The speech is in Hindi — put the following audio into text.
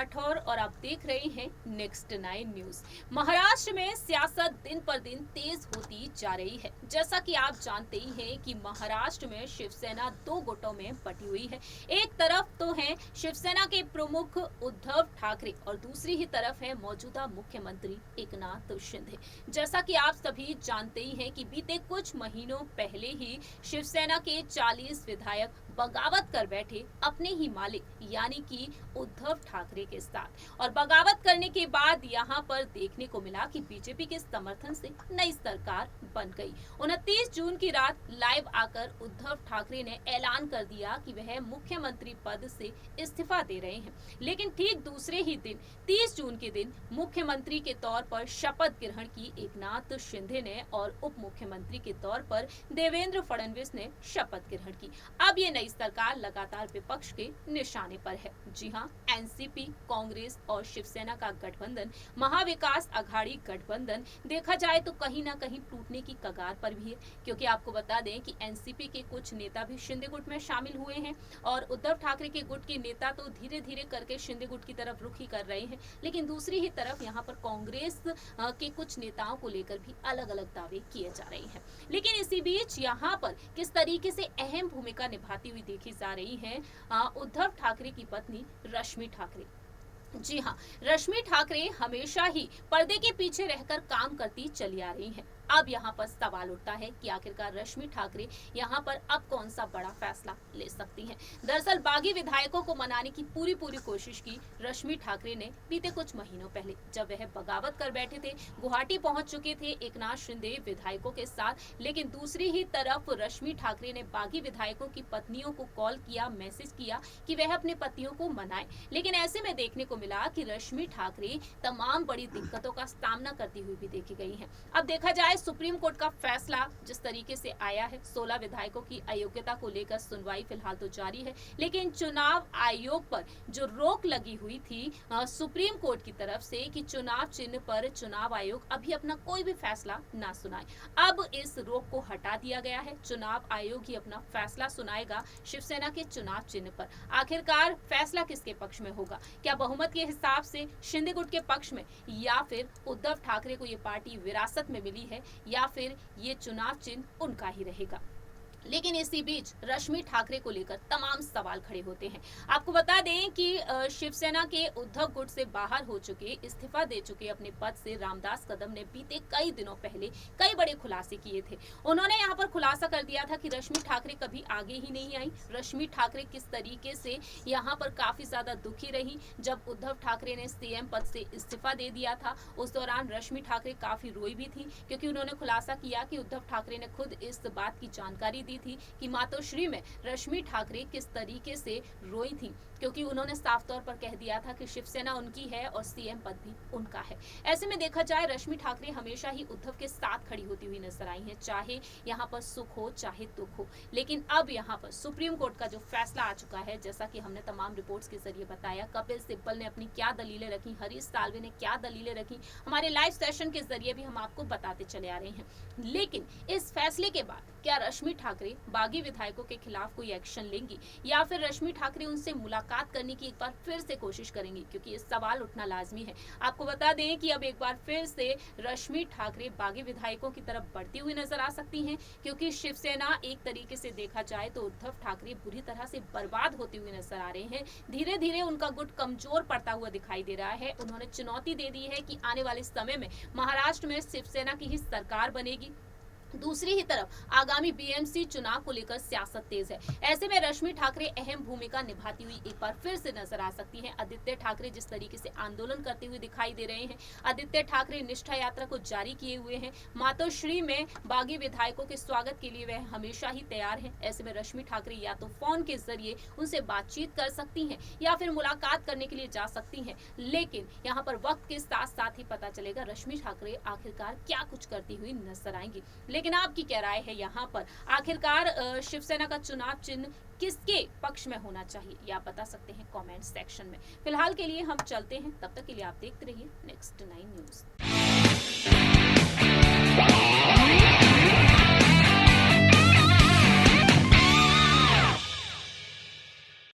राठौर और आप देख रहे हैं नेक्स्ट 9 न्यूज। महाराष्ट्र में सियासत दिन पर दिन तेज होती जा रही है। जैसा कि आप जानते ही हैं कि महाराष्ट्र में शिवसेना दो गुटों में बटी हुई है। एक तरफ तो है शिवसेना के प्रमुख उद्धव ठाकरे और दूसरी ही तरफ है मौजूदा मुख्यमंत्री एकनाथ शिंदे। जैसा कि आप सभी जानते ही हैं कि बीते कुछ महीनों पहले ही शिवसेना के 40 विधायक बगावत कर बैठे अपने ही मालिक यानी कि उद्धव ठाकरे के साथ, और बगावत करने के बाद यहां पर देखने को मिला कि बीजेपी के समर्थन से नई सरकार बन गई। 29 जून की रात लाइव आकर उद्धव ठाकरे ने ऐलान कर दिया कि वह मुख्यमंत्री पद से इस्तीफा दे रहे हैं। लेकिन ठीक दूसरे ही दिन 30 जून के दिन मुख्यमंत्री के तौर पर शपथ ग्रहण की एकनाथ शिंदे ने और उप मुख्यमंत्री के तौर पर देवेंद्र फडणवीस ने शपथ ग्रहण की। अब ये नई सरकार लगातार विपक्ष के निशाने पर है। जी हां, एनसीपी, कांग्रेस और शिवसेना का गठबंधन, महाविकास अघाड़ी गठबंधन देखा जाए तो कहीं ना कहीं टूटने की कगार पर भी है, क्योंकि आपको बता दें कि एनसीपी के कुछ नेता भी शिंदे गुट में शामिल हुए हैं और उद्धव ठाकरे के गुट के नेता तो धीरे धीरे करके शिंदे गुट की तरफ रुख ही कर रहे हैं। लेकिन दूसरी ही तरफ यहाँ पर कांग्रेस के कुछ नेताओं को लेकर भी अलग अलग दावे किए जा रहे हैं। लेकिन इसी बीच यहाँ पर किस तरीके से अहम भूमिका निभाती हुई देखी जा रही है उद्धव ठाकरे की पत्नी रश्मि ठाकरे। जी हाँ, रश्मि ठाकरे हमेशा ही पर्दे के पीछे रहकर काम करती चली आ रही हैं। अब यहाँ पर सवाल उठता है कि आखिरकार रश्मि ठाकरे यहाँ पर अब कौन सा बड़ा फैसला ले सकती हैं। दरअसल बागी विधायकों को मनाने की पूरी कोशिश की रश्मि ठाकरे ने बीते कुछ महीनों पहले, जब वह बगावत कर बैठे थे, गुवाहाटी पहुंच चुके थे एकनाथ शिंदे विधायकों के साथ। लेकिन दूसरी ही तरफ रश्मि ठाकरे ने बागी विधायकों की पत्नियों को कॉल किया, मैसेज किया कि वह अपने पतियों को मनाएं। लेकिन ऐसे में देखने को मिला कि रश्मि ठाकरे तमाम बड़ी दिक्कतों का सामना करती हुई भी देखी गई है। अब देखा जाए सुप्रीम कोर्ट का फैसला जिस तरीके से आया है, 16 विधायकों की अयोग्यता को लेकर सुनवाई फिलहाल तो जारी है। लेकिन चुनाव आयोग पर जो रोक लगी हुई थी सुप्रीम कोर्ट की तरफ से कि चुनाव चिन्ह पर चुनाव आयोग अभी अपना कोई भी फैसला ना सुनाए, अब इस रोक को हटा दिया गया है। चुनाव आयोग ही अपना फैसला सुनाएगा शिवसेना के चुनाव चिन्ह पर। आखिरकार फैसला किसके पक्ष में होगा? क्या बहुमत के हिसाब से शिंदे गुट के पक्ष में, या फिर उद्धव ठाकरे को ये पार्टी विरासत में मिली है, या फिर ये चुनाव चिन्ह उनका ही रहेगा? लेकिन इसी बीच रश्मि ठाकरे को लेकर तमाम सवाल खड़े होते हैं। आपको बता दें कि शिवसेना के उद्धव गुट से बाहर हो चुके, इस्तीफा दे चुके अपने पद से रामदास कदम ने बीते कई दिनों पहले कई बड़े खुलासे किए थे। उन्होंने यहाँ पर खुलासा कर दिया था कि रश्मि ठाकरे कभी आगे ही नहीं आई। रश्मि ठाकरे किस तरीके से यहाँ पर काफी ज्यादा दुखी रही जब उद्धव ठाकरे ने सीएम पद से इस्तीफा दे दिया था। उस दौरान रश्मि ठाकरे काफी रोई भी थी, क्योंकि उन्होंने खुलासा किया कि उद्धव ठाकरे ने खुद इस बात की जानकारी दी थी कि मातोश्री में रश्मि ठाकरे किस तरीके से रोई थी, क्योंकि उन्होंने साफ तौर पर कह दिया था कि शिवसेना उनकी है और सीएम पद भी उनका है। ऐसे में देखा जाए रश्मि ठाकरे हमेशा ही उद्धव के साथ खड़ी होती हुई नजर आई हैं, चाहे यहाँ पर सुख हो चाहे दुख हो। लेकिन अब यहाँ पर सुप्रीम कोर्ट का जो फैसला आ चुका है, जैसा कि हमने तमाम रिपोर्ट्स के जरिए बताया, कपिल सिब्बल ने अपनी क्या दलीलें रखी, हरीश साल्वे ने क्या दलीलें रखी, हमारे लाइव सेशन के जरिए भी हम आपको बताते चले आ रहे हैं। लेकिन इस फैसले के बाद क्या रश्मि ठाकरे बागी विधायकों के खिलाफ कोई एक्शन लेंगी, या फिर रश्मि ठाकरे उनसे मुलाकात करने की एक बार फिर से कोशिश करेंगी? क्योंकि ये सवाल उठना लाजमी है। आपको बता दें कि अब एक बार फिर से रश्मि ठाकरे बागी विधायकों की तरफ बढ़ती हुई नजर आ सकती हैं, क्योंकि शिवसेना एक तरीके से देखा जाए तो उद्धव ठाकरे बुरी तरह से बर्बाद होती हुई नजर आ रहे हैं। धीरे धीरे उनका गुट कमजोर पड़ता हुआ दिखाई दे रहा है। उन्होंने चुनौती दे दी है कि आने वाले समय में महाराष्ट्र में शिवसेना की ही सरकार बनेगी। दूसरी ही तरफ आगामी बीएमसी चुनाव को लेकर सियासत तेज है। ऐसे में रश्मि ठाकरे अहम भूमिका निभाती हुई एक बार फिर से नजर आ सकती हैं। आदित्य ठाकरे जिस तरीके से आंदोलन करते हुए दिखाई दे रहे हैं, आदित्य ठाकरे निष्ठा यात्रा को जारी किए हुए हैं। मातोश्री में बागी विधायकों के स्वागत के लिए वह हमेशा ही तैयार है। ऐसे में रश्मि ठाकरे या तो फोन के जरिए उनसे बातचीत कर सकती हैं या फिर मुलाकात करने के लिए जा सकती हैं। लेकिन यहाँ पर वक्त के साथ साथ ही पता चलेगा रश्मि ठाकरे आखिरकार क्या कुछ करती हुई नजर आएंगी। लेकिन आपकी क्या राय है यहाँ पर? आखिरकार शिवसेना का चुनाव चिन्ह किसके पक्ष में होना चाहिए, ये आप बता सकते हैं कमेंट सेक्शन में। फिलहाल के लिए हम चलते हैं, तब तक के लिए आप देखते रहिए नेक्स्ट 9 न्यूज।